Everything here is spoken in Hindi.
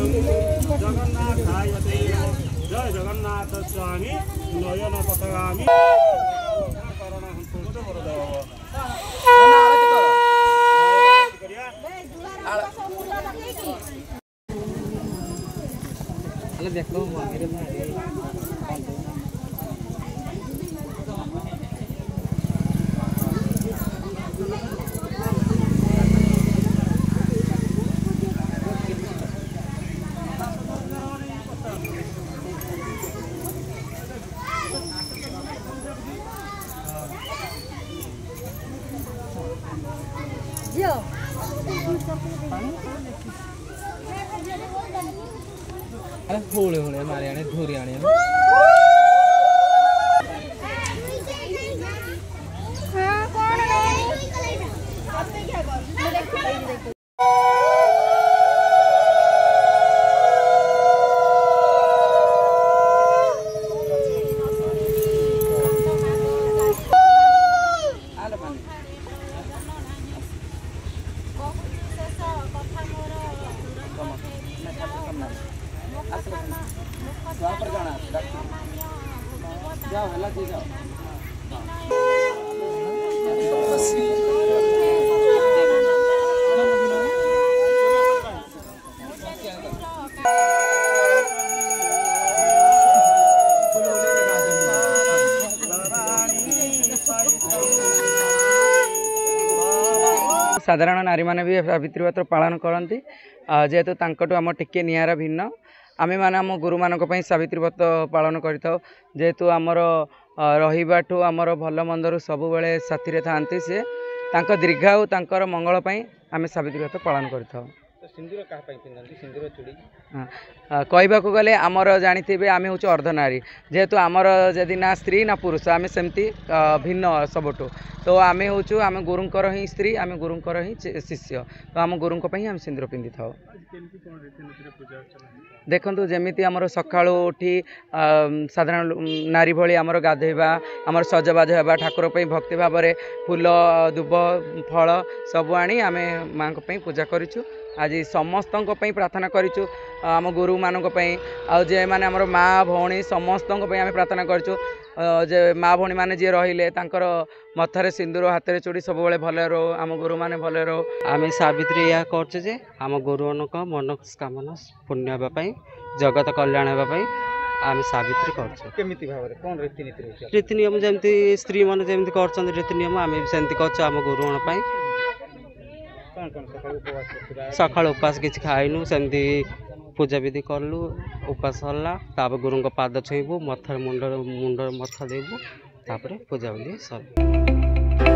जगन्नाथाय ते जय जगन्नाथ स्वामी नयन पथगामी करण संतुष्ट वरदेव देखो होले होले मारे आने धोरी आने साधारण नारी माने भी सावित्री व्रत पालन करती जेहेतु तांकटू आम टिके नियारा भिन्न आमे माने आम गुरु मानक पई सावित्री व्रत पालन करिथाउ जेहेतु आमर रहिबाठू आमर भल मंदरु सब बेले साथी रे थांती से तांको दीर्घायु तांकर मंगल पई आमे सावित्री व्रत पालन करिथाउ। सिंदूर कहा पिंधि सिंदूर चूड़ी कहवा गले आमर जानी आम हूँ अर्धनारी जेहेतु आमर जदि ना स्त्री ना पुरुष आम सेमती भिन्न सबुठू तो आम हूँ आम गुरुंकर ही स्त्री आम गुरुंकर ही शिष्य तो आम गुरुं आम सिंदूर पिंधि था। देखु जमी आमर सका उठी साधारण नारी भली आमर गाधेबा आमर सजबाज होगा ठाकुर भक्ति भाव में फूल दुब फल सबू आनी आम माँ पूजा करूँ आज समस्त प्रार्थना करूँ आम गुरु मानक जे मैंने आम माँ भौणी समस्त आम प्रार्थना करूँ जे माँ भौणी मैंने जी रहिले तांकर मथरे सिंदूर हाथ में चूड़ी सब भल रो आम गुरु मैंने भल रो आम सावित्री या करे आम गुरु मनोकामना पुण्य होगापाई जगत कल्याण होगापाई आम सावित्री कर रीति नियम जमी स्त्री मैंने जमी कर रीति नियम आम भी सेमती करम गुरुण सकाल उपास किसी खाइनु सेमती पूजा विधि कलु उपास सरला तापर गुरु पाद छुईबू मथा मुंड मथा देबू तापर पूजा विधि सर।